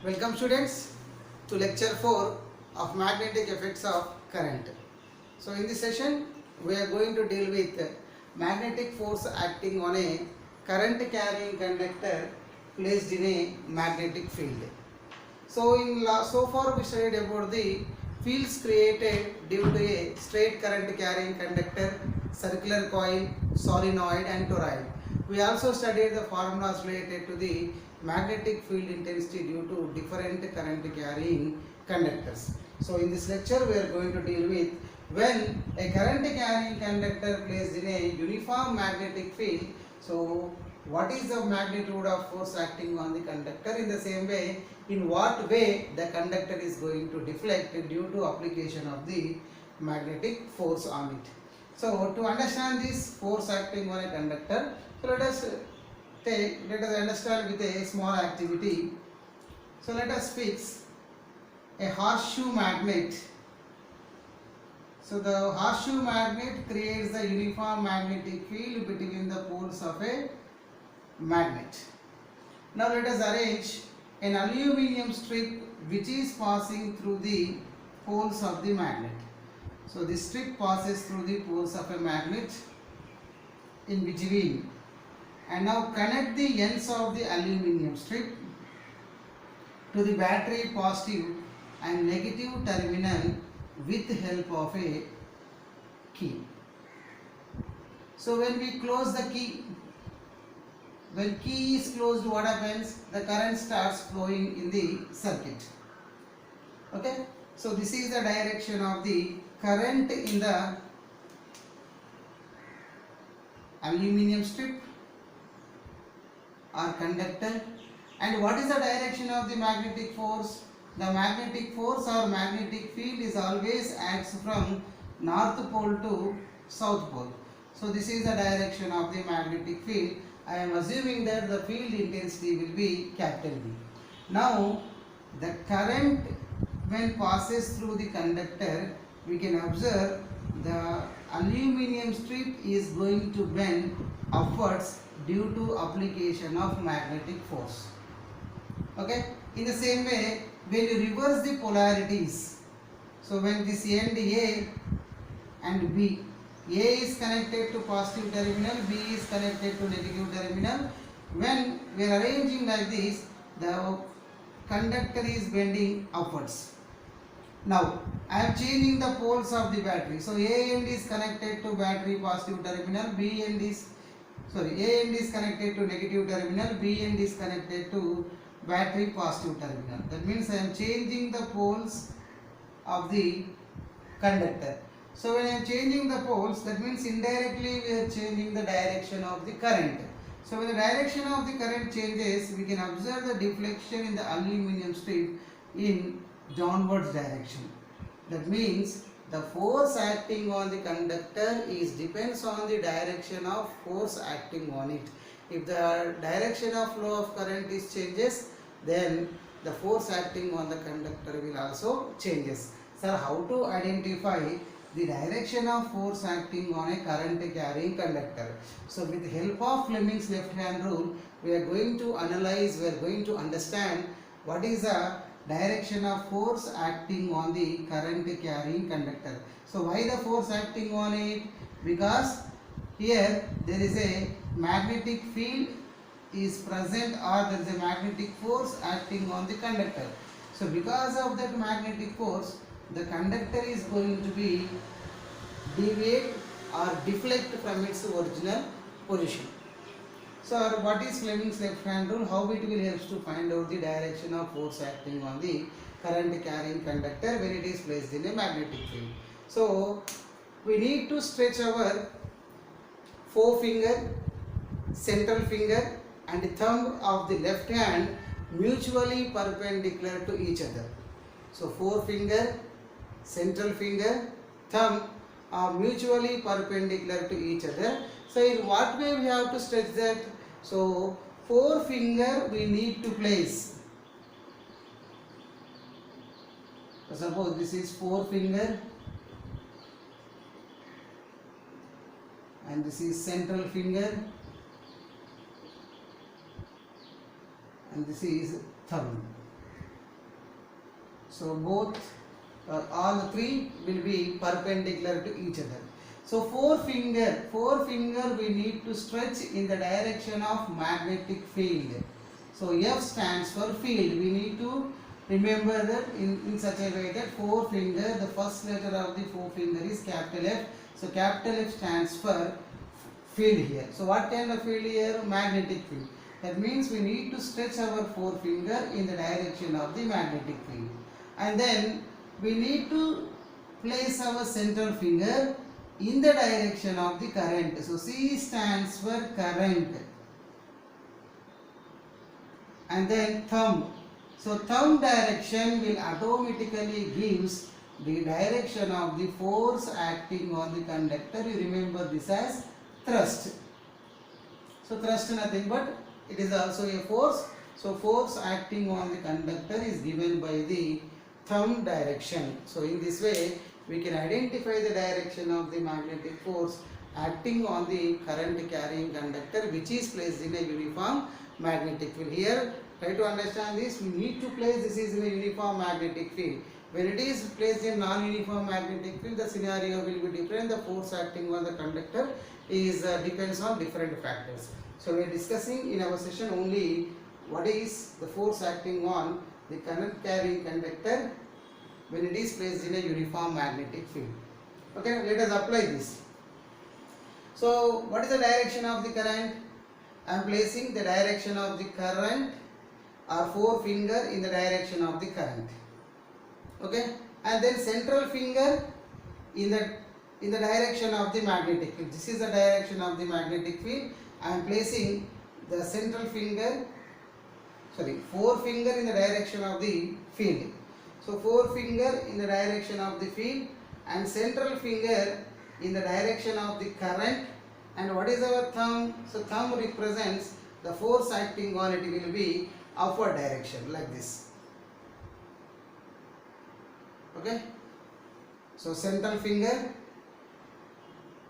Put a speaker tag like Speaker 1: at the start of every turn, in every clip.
Speaker 1: Welcome students to lecture 4 of magnetic effects of current. So in this session we are going to deal with magnetic force acting on a current carrying conductor placed in a magnetic field. So far we studied about the fields created due to a straight current carrying conductor, circular coil, solenoid and toroid. We also studied the formulas related to the magnetic field intensity due to different current carrying conductors. So in this lecture we are going to deal with when a current carrying conductor placed in a uniform magnetic field. So what is the magnitude of force acting on the conductor? In the same way, in what way the conductor is going to deflect due to application of the magnetic force on it. So to understand this force acting on a conductor, so let us understand with a small activity. So let us fix a horseshoe magnet. So the horseshoe magnet creates the uniform magnetic field between the poles of a magnet. Now let us arrange an aluminium strip which is passing through the poles of the magnet. So this strip passes through the poles of a magnet in between, and now connect the ends of the aluminium strip to the battery positive and negative terminal with the help of a key. So when we close the key, when key is closed, what happens? The current starts flowing in the circuit. Okay, so this is the direction of the current in the aluminium strip or conductor. And what is the direction of the magnetic force? The magnetic force or magnetic field is always acts from north pole to south pole. So this is the direction of the magnetic field. I am assuming that the field intensity will be capital B. Now the current when passes through the conductor, we can observe the aluminium strip is going to bend upwards due to application of magnetic force. Okay, in the same way, when you reverse the polarities, so when this end A and B, A is connected to positive terminal, B is connected to negative terminal. When we are arranging like this, the conductor is bending upwards. Now I am changing the poles of the battery. So A end is connected to battery positive terminal, A end is connected to negative terminal, B end is connected to battery positive terminal. That means I am changing the poles of the conductor. So when I am changing the poles, that means indirectly we are changing the direction of the current. So when the direction of the current changes, we can observe the deflection in the aluminium strip in downwards direction. That means the force acting on the conductor depends on the direction of force acting on it. If the direction of flow of current is changes, then the force acting on the conductor will also changes. Sir, how to identify the direction of force acting on a current carrying conductor? So with the help of Fleming's left hand rule, we are going to analyze, we are going to understand what is the direction of force acting on the current carrying conductor. So why the force acting on it? Because here there is a magnetic field is present, or there is a magnetic force acting on the conductor. So because of that magnetic force, the conductor is going to be deviate or deflect from its original position. So what is Fleming's left hand rule? How it will help to find out the direction of force acting on the current carrying conductor when it is placed in a magnetic field. So we need to stretch our forefinger, central finger and thumb of the left hand mutually perpendicular to each other. So forefinger, central finger, thumb are mutually perpendicular to each other. So in what way we have to stretch that? So forefinger we need to place. Suppose this is forefinger and this is central finger and this is thumb. So both all the three will be perpendicular to each other. So forefinger we need to stretch in the direction of magnetic field. So F stands for field. We need to remember that in such a way that forefinger, the first letter of the forefinger is capital F. So capital F stands for field here. So what kind of field here? Magnetic field. That means we need to stretch our forefinger in the direction of the magnetic field. And then we need to place our central finger in the direction of the current. So C stands for current. And then thumb. So thumb direction will automatically gives the direction of the force acting on the conductor. You remember this as thrust. So thrust nothing but it is also a force. So force acting on the conductor is given by the thumb direction. So in this way we can identify the direction of the magnetic force acting on the current carrying conductor which is placed in a uniform magnetic field. Here try to understand this, we need to place this is in a uniform magnetic field. When it is placed in non-uniform magnetic field, the scenario will be different. The force acting on the conductor is depends on different factors. So we are discussing in our session only what is the force acting on the current carrying conductor when it is placed in a uniform magnetic field. Okay, let us apply this. So what is the direction of the current? I am placing the direction of the current or forefinger in the direction of the current. Okay, and then central finger in the direction of the magnetic field. This is the direction of the magnetic field. I am placing the forefinger in the direction of the field. So forefinger in the direction of the field and central finger in the direction of the current. And what is our thumb? So thumb represents the force acting on it will be upward direction like this. Okay, so central finger,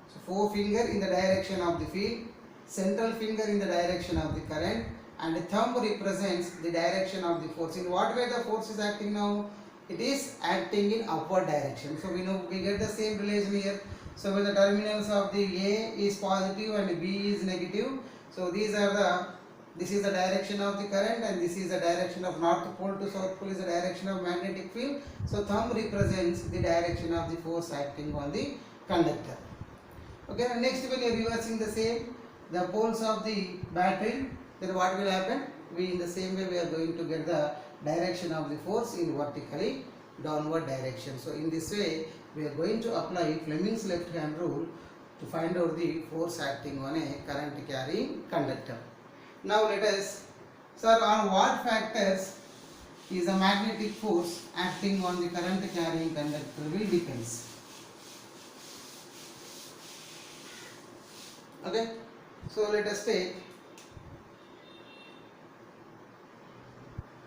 Speaker 1: so forefinger in the direction of the field, central finger in the direction of the current, and the thumb represents the direction of the force. In what way the force is acting now? It is acting in upward direction. So we know we get the same relation here. So when the terminals of the A is positive and B is negative, so these are this is the direction of the current and this is the direction of north pole to south pole is the direction of magnetic field. So thumb represents the direction of the force acting on the conductor. Okay, next when you are reversing the same, the poles of the battery, then what will happen? We in the same way we are going to get the direction of the force in vertically downward direction. So in this way we are going to apply Fleming's left hand rule to find out the force acting on a current carrying conductor. Now let us, sir, on what factors is a magnetic force acting on the current carrying conductor will depends. Okay, so let us take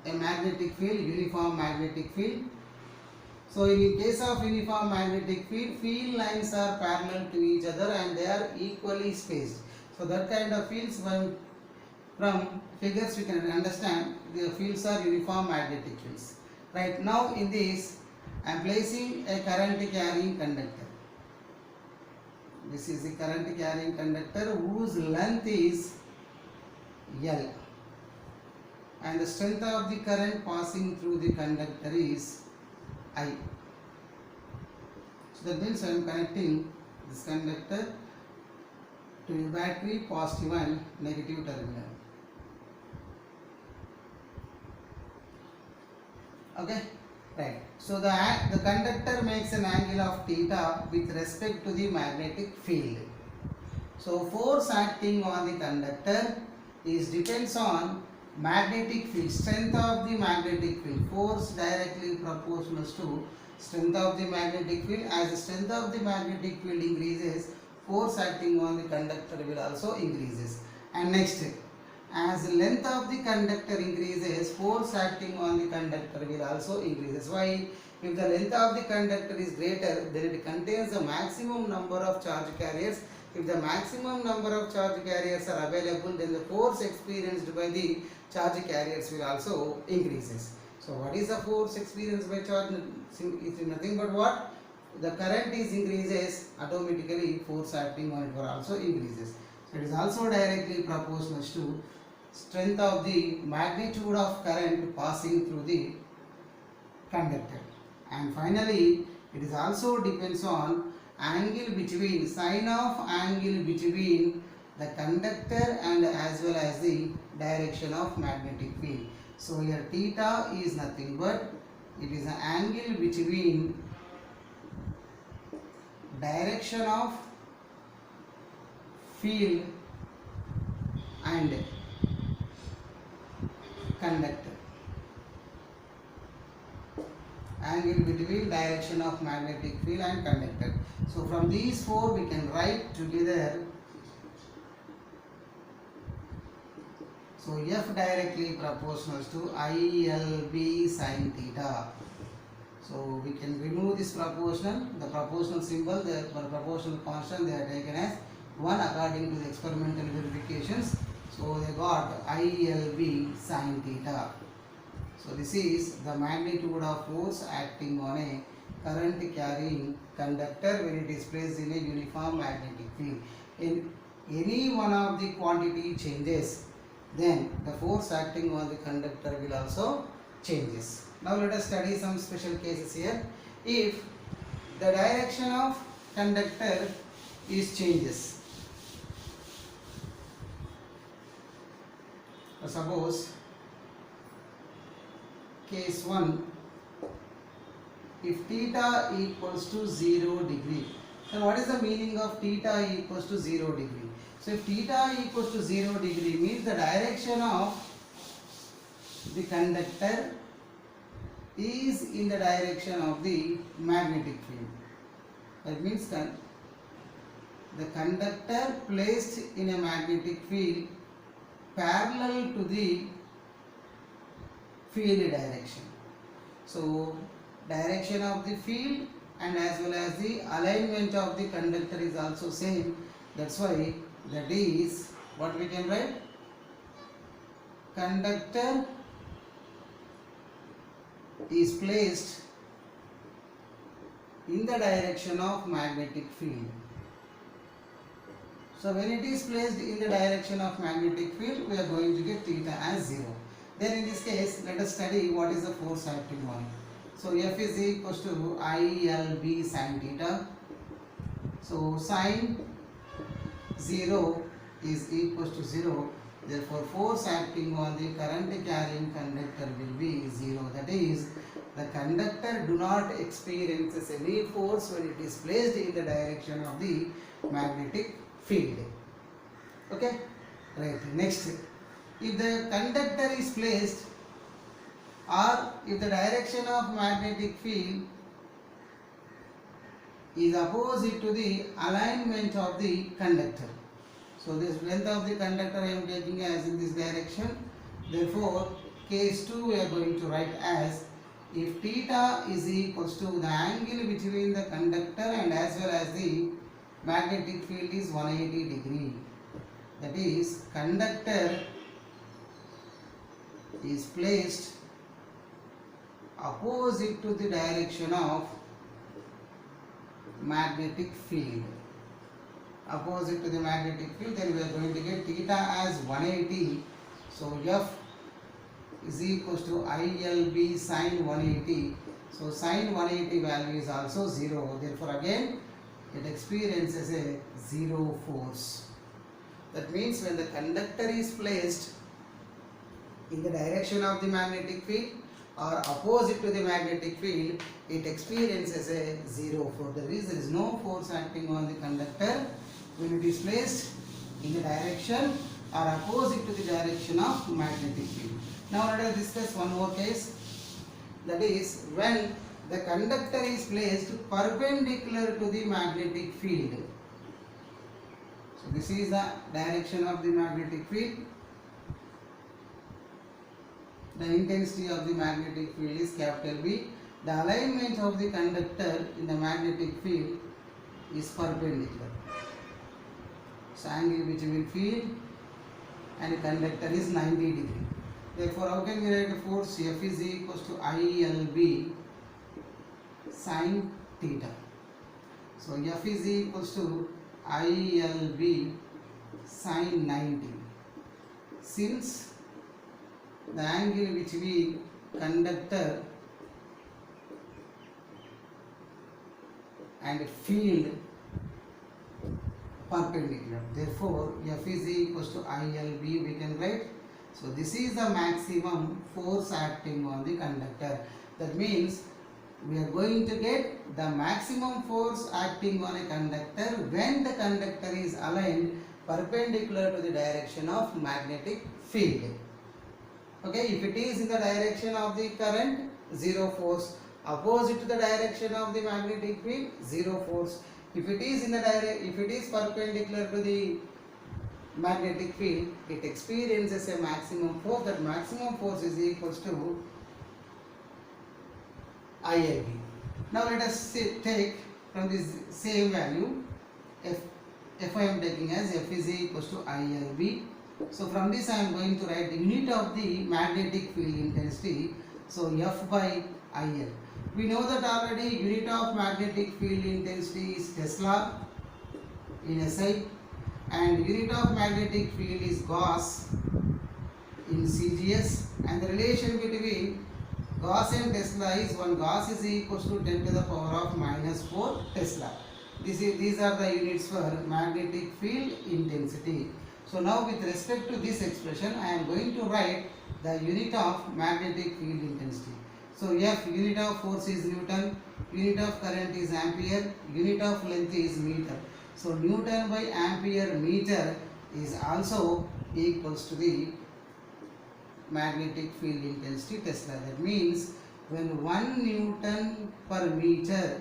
Speaker 1: a magnetic field, uniform magnetic field. So in case of uniform magnetic field, field lines are parallel to each other and they are equally spaced. So that kind of fields, from figures we can understand the fields are uniform magnetic fields. Right now in this I am placing a current carrying conductor. This is the current carrying conductor whose length is L and the strength of the current passing through the conductor is I. So that means I am connecting this conductor to the battery positive and negative terminal. Okay, right. So the conductor makes an angle of theta with respect to the magnetic field. So force acting on the conductor is depends on magnetic field, strength of the magnetic field. Force directly proportional to strength of the magnetic field. As the strength of the magnetic field increases, force acting on the conductor will also increases. And next, as the length of the conductor increases, force acting on the conductor will also increases. Why? If the length of the conductor is greater, then it contains the maximum number of charge carriers. If the maximum number of charge carriers are available, then the force experienced by the charge carriers will also increases. So what is the force experienced by charge? It is nothing but what? The current is increases, automatically force acting on it also increases. So it is also directly proportional to strength of the magnitude of current passing through the conductor. And finally, it is also depends on angle between, sign of angle between the conductor and as well as the direction of magnetic field. So here theta is nothing but it is an angle between direction of field and conductor. Angle between direction of magnetic field and conductor. So from these four we can write together. So F directly proportional to ILB sin theta. So we can remove this proportional, the proportional symbol, the proportional constant they are taken as 1 according to the experimental verifications. So they got ILB sin theta. So this is the magnitude of force acting on a current carrying conductor when it is placed in a uniform magnetic field. In any one of the quantity changes, then the force acting on the conductor will also changes. Now let us study some special cases here. If the direction of conductor is changes, suppose case 1, if theta equals to 0 degree, then what is the meaning of theta equals to 0 degree? So if theta equals to 0 degree means the direction of the conductor is in the direction of the magnetic field. That means that the conductor placed in a magnetic field parallel to the field direction. So direction of the field and as well as the alignment of the conductor is also same. That's why that is what we can write, conductor is placed in the direction of magnetic field. So when it is placed in the direction of magnetic field, we are going to get theta as 0. Then in this case, let us study what is the force acting on it. So F is equals to ILB sin theta. So sin 0 is equals to 0. Therefore, force acting on the current carrying conductor will be 0. That is, the conductor do not experience any force when it is placed in the direction of the magnetic field. Okay? Right. Next, if the conductor is placed or if the direction of magnetic field is opposite to the alignment of the conductor. So this length of the conductor I am taking as in this direction. Therefore, case 2 we are going to write as if theta is equals to the angle between the conductor and as well as the magnetic field is 180 degree. That is, conductor is placed opposite to the direction of magnetic field. Opposite to the magnetic field, then we are going to get theta as 180. So F is equals to ILB sin 180. So sin 180 value is also 0. Therefore again it experiences a 0 force. That means when the conductor is placed in the direction of the magnetic field or opposite to the magnetic field, it experiences a 0 force. There is no force acting on the conductor when it is placed in the direction or opposite to the direction of magnetic field. Now let us discuss one more case. That is when the conductor is placed perpendicular to the magnetic field. So this is the direction of the magnetic field. The intensity of the magnetic field is capital V. The alignment of the conductor in the magnetic field is perpendicular. So angle between field and conductor is 90 degree. Therefore, how can we write the force? F is equals to ILB sin theta. So F is equals to ILB sin 90. Since the angle which we conductor and field perpendicular, therefore F is equals to ILB we can write. So this is the maximum force acting on the conductor. That means we are going to get the maximum force acting on a conductor when the conductor is aligned perpendicular to the direction of magnetic field. Okay, if it is in the direction of the current, zero force. Opposite to the direction of the magnetic field, zero force. If it is in the if it is perpendicular to the magnetic field, it experiences a maximum force. That maximum force is equals to ILB. Now let us take from this same value, F I am taking as F is equals to ILB. So from this I am going to write the unit of the magnetic field intensity. So F by IL. We know that already unit of magnetic field intensity is Tesla in SI, and unit of magnetic field is Gauss in CGS, and the relation between Gauss and Tesla is 1 Gauss is equals to 10 to the power of minus 4 Tesla. These are the units for magnetic field intensity. So now with respect to this expression, I am going to write the unit of magnetic field intensity. So F, unit of force is Newton, unit of current is ampere, unit of length is meter. So Newton by ampere meter is also equals to the magnetic field intensity Tesla. That means when 1 Newton per meter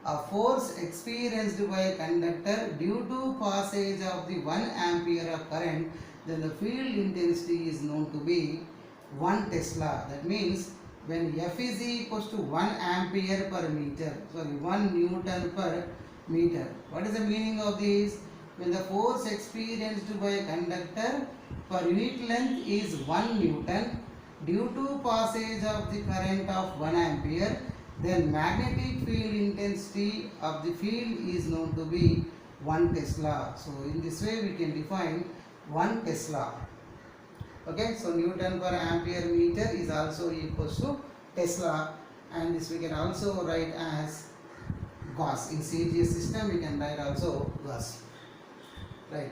Speaker 1: a force experienced by a conductor due to passage of the 1 ampere of current, then the field intensity is known to be 1 Tesla. That means when F is equals to 1 ampere per meter, 1 Newton per meter. What is the meaning of this? When the force experienced by a conductor per unit length is 1 Newton due to passage of the current of 1 ampere, then magnetic field intensity of the field is known to be 1 Tesla. So in this way we can define 1 Tesla. Okay, so Newton per ampere meter is also equals to Tesla, and this we can also write as Gauss. In CGS system we can write also Gauss. Right.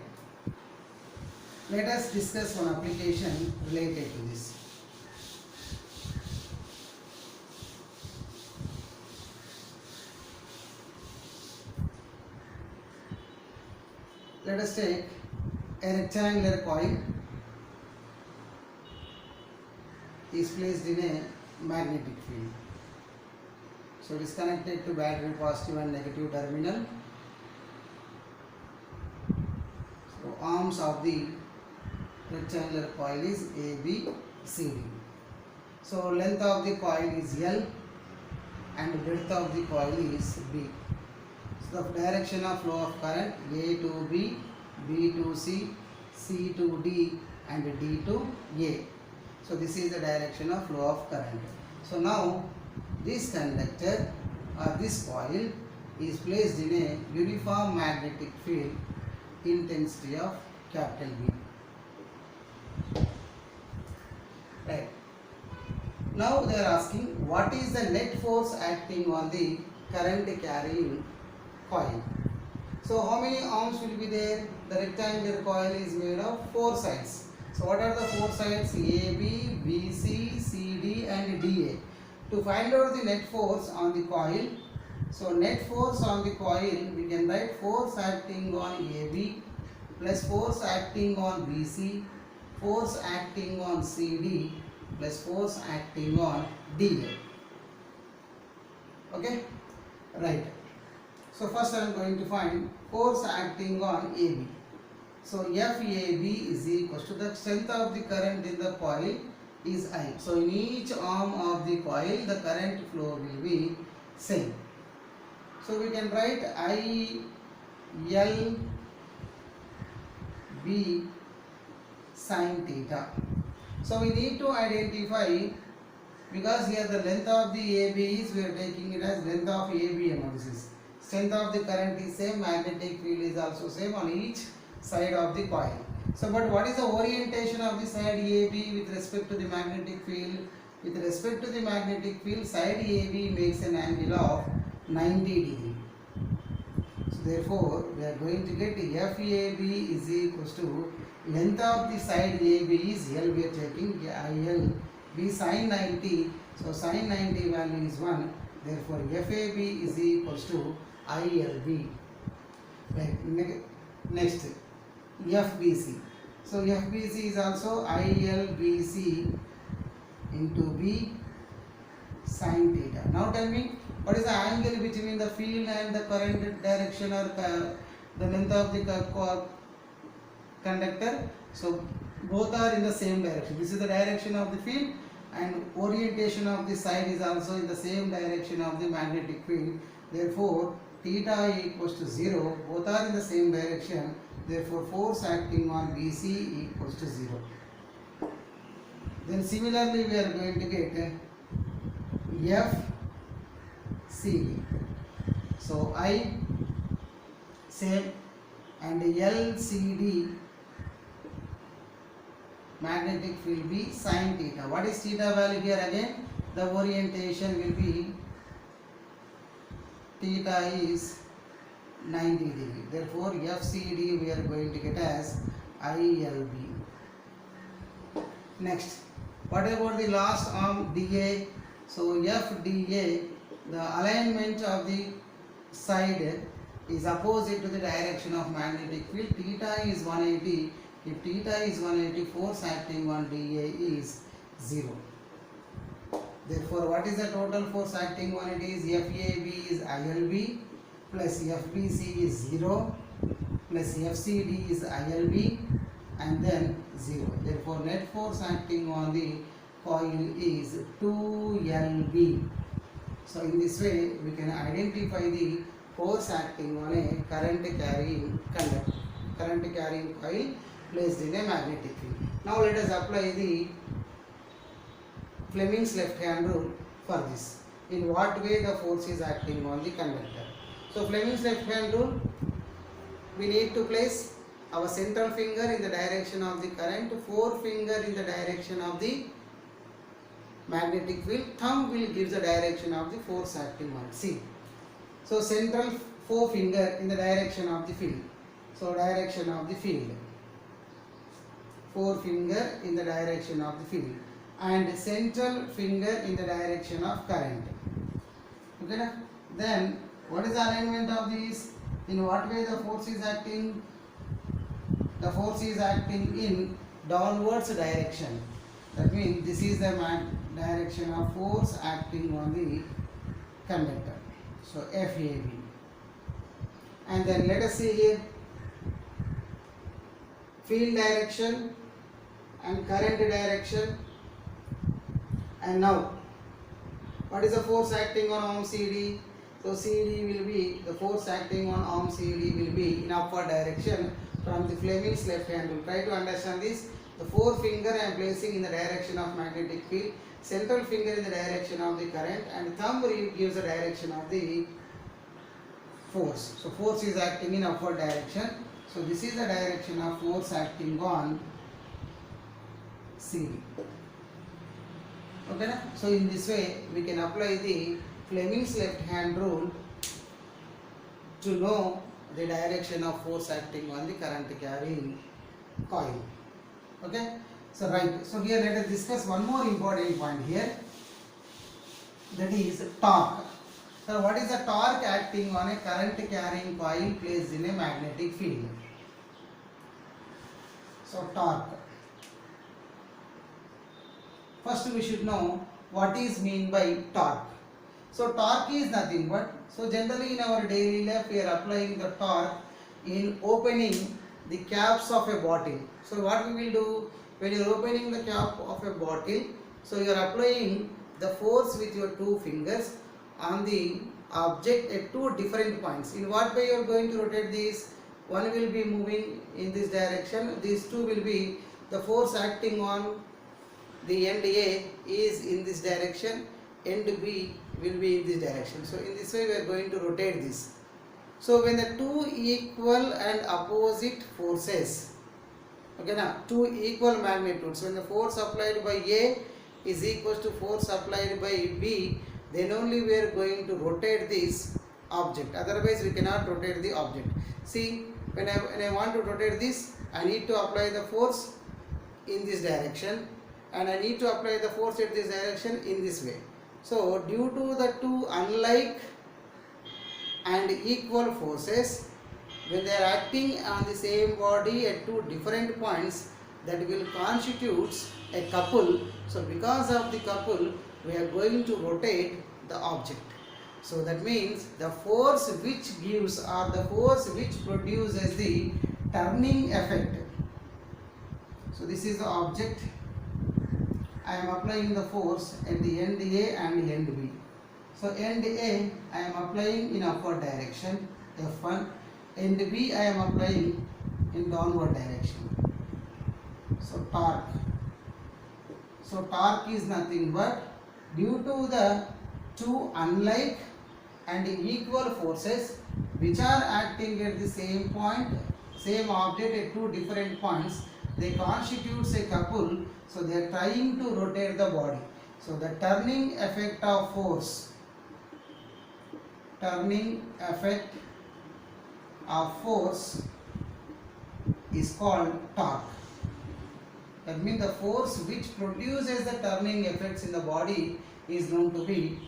Speaker 1: Let us discuss one application related to this. Let us take a rectangular coil is placed in a magnetic field. So it is connected to battery positive and negative terminal. So arms of the rectangular coil is A, B, C, D. So length of the coil is L and breadth of the coil is B. So the direction of flow of current A to B, B to C, C to D and D to A. So this is the direction of flow of current. So now this conductor or this coil is placed in a uniform magnetic field intensity of capital B. Right. Now they are asking what is the net force acting on the current carrying coil. So how many arms will be there? The rectangular coil is made of 4 sides. So what are the 4 sides? AB, BC, CD and DA. To find out the net force on the coil, so net force on the coil we can write force acting on AB plus force acting on BC, force acting on CD plus force acting on DA. Okay, right. So first I am going to find force acting on AB. So FAB is equals to the strength of the current in the coil is I. So in each arm of the coil the current flow will be same. So we can write I L B sin theta. So we need to identify, because here the length of the AB is, we are taking it as length of AB analysis. Strength of the current is same, magnetic field is also same on each side of the coil. So but what is the orientation of the side AB with respect to the magnetic field? With respect to the magnetic field, side AB makes an angle of 90 degree. So therefore we are going to get FAB is equals to length of the side AB is L, we are taking IL, B sin 90, so sin 90 value is 1, therefore FAB is equals to ILB. Right. Next FBC. So FBC is also ILBC into B sin theta. Now tell me, what is the angle between the field and the current direction, or the length of the conductor? So both are in the same direction. This is the direction of the field, and orientation of the side is also in the same direction of the magnetic field. Therefore theta equals to 0, both are in the same direction, therefore force acting on BC equals to 0. Then similarly we are going to get FCD. So I same, and LCD magnetic field be sin theta. What is theta value here again? The orientation will be theta is 90 degree. Therefore FCD we are going to get as ILB. Next, what about the last arm DA? So FDA, the alignment of the side is opposite to the direction of magnetic field. Theta is 180. If theta is 180, force acting on DA is 0. Therefore what is the total force acting on it is FAB is ILB plus FBC is 0 plus FCD is ILB and then 0. Therefore net force acting on the coil is 2LB. So in this way we can identify the force acting on a current carrying conductor, current carrying coil placed in a magnetic field. Now let us apply the Fleming's left hand rule for this. In what way the force is acting on the conductor? So Fleming's left hand rule, we need to place our central finger in the direction of the current, forefinger in the direction of the magnetic field, thumb will give the direction of the force acting on it. See, so central forefinger in the direction of the field, so direction of the field, forefinger in the direction of the field, and central finger in the direction of current. Okay, then what is the alignment of these? In what way the force is acting? The force is acting in downwards direction. That means this is the direction of force acting on the conductor. So FAB. And then let us see here, field direction and current direction. And now what is the force acting on arm CD? So CD will be, the force acting on arm CD will be in upward direction from the Fleming's left hand rule. Try to understand this. The forefinger I am placing in the direction of magnetic field, central finger in the direction of the current, and thumb gives the direction of the force. So force is acting in upward direction. So this is the direction of force acting on CD. Okay, so in this way we can apply the Fleming's left hand rule to know the direction of force acting on the current carrying coil. Okay, so right, so here let us discuss one more important point here, that is torque. So what is the torque acting on a current carrying coil placed in a magnetic field? So torque, first we should know what is mean by torque. So torque is nothing but, so generally in our daily life we are applying the torque in opening the caps of a bottle. So what we will do, when you are opening the cap of a bottle, so you are applying the force with your two fingers on the object at two different points. In what way you are going to rotate this? One will be moving in this direction, these two will be the force acting on the end A is in this direction, end B will be in this direction. So in this way we are going to rotate this. So when the two equal and opposite forces, okay now, two equal magnitudes, when the force applied by A is equals to force applied by B, then only we are going to rotate this object, otherwise we cannot rotate the object. See, when I want to rotate this, I need to apply the force in this direction and I need to apply the force at this direction in this way. So due to the two unlike and equal forces, when they are acting on the same body at two different points, that will constitute a couple. So because of the couple, we are going to rotate the object. So that means the force which gives or the force which produces the turning effect. So this is the object. I am applying the force at the end A and end B. So end A I am applying in upward direction, F1. End B I am applying in downward direction. So torque. So torque is nothing but due to the two unlike and equal forces which are acting at the same point, same object at two different points, they constitutes a couple. So they are trying to rotate the body. So the turning effect of force, turning effect of force is called torque. That means the force which produces the turning effects in the body is known to be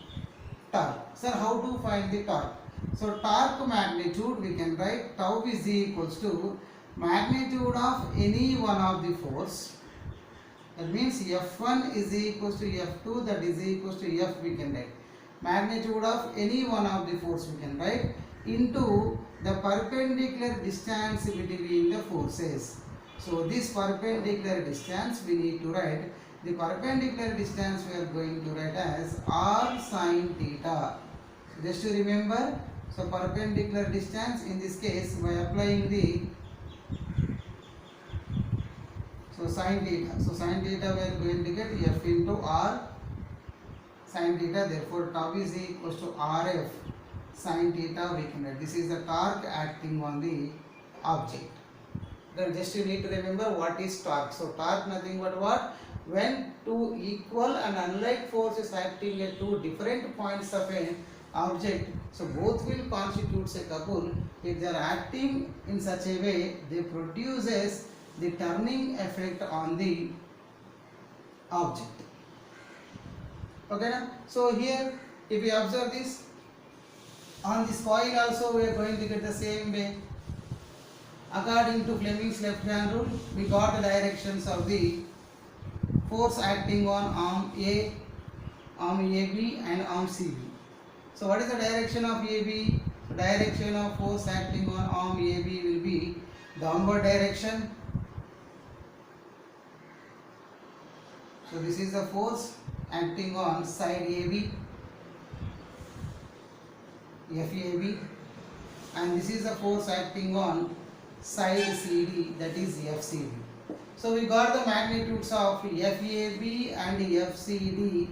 Speaker 1: torque. Sir, how to find the torque? So torque magnitude we can write tau is equals to magnitude of any one of the force. That means F1 is equals to F2, that is equals to F we can write. Magnitude of any one of the force we can write into the perpendicular distance between the forces. So this perpendicular distance we need to write. The perpendicular distance we are going to write as r sin theta. So just to remember, so perpendicular distance in this case by applying the sin theta. So sin theta we are going to get F into r sin theta. Therefore tau is equals to Rf sin theta we can write. This is the torque acting on the object. Then just you need to remember what is torque. So torque nothing but what? When two equal and unlike forces acting at two different points of an object, so both will constitute a couple. If they are acting in such a way, they produces the turning effect on the object. Okay now? So here if you observe this, on this coil also we are going to get the same way. According to Fleming's left hand rule, we got the directions of the force acting on arm A, arm AB and arm CB. So what is the direction of AB? The direction of force acting on arm AB will be downward direction. So this is the force acting on side AB, FAB, and this is the force acting on side CD, that is FCD. So we got the magnitudes of FAB and FCD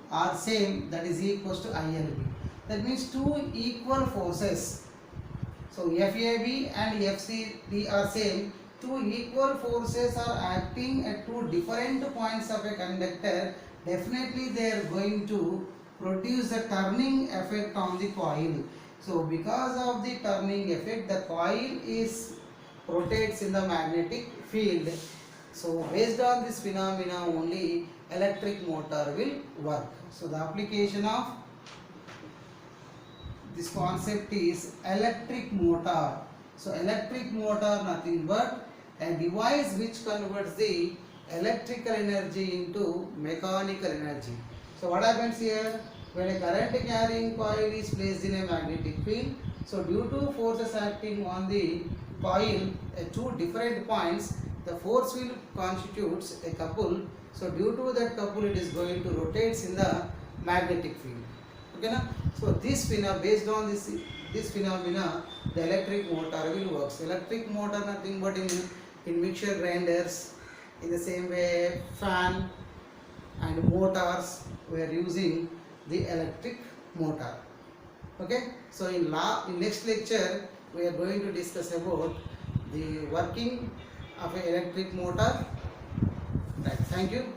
Speaker 1: are same, that is equals to ILB. That means two equal forces. So FAB and FCD are same. Two equal forces are acting at two different points of a conductor. Definitely they are going to produce a turning effect on the coil. So because of the turning effect, the coil is rotates in the magnetic field. So based on this phenomena only electric motor will work. So the application of this concept is electric motor. So electric motor nothing but a device which converts the electrical energy into mechanical energy. So what happens here? When a current carrying coil is placed in a magnetic field, so due to forces acting on the coil at two different points, the force will constitutes a couple. So due to that couple, it is going to rotate in the magnetic field. Okay na? So this phenomena, based on this phenomena, the electric motor will work. So electric motor nothing but in mixture grinders, in the same way fan, and motors we are using the electric motor. Okay, so in next lecture we are going to discuss about the working of an electric motor. Right, thank you.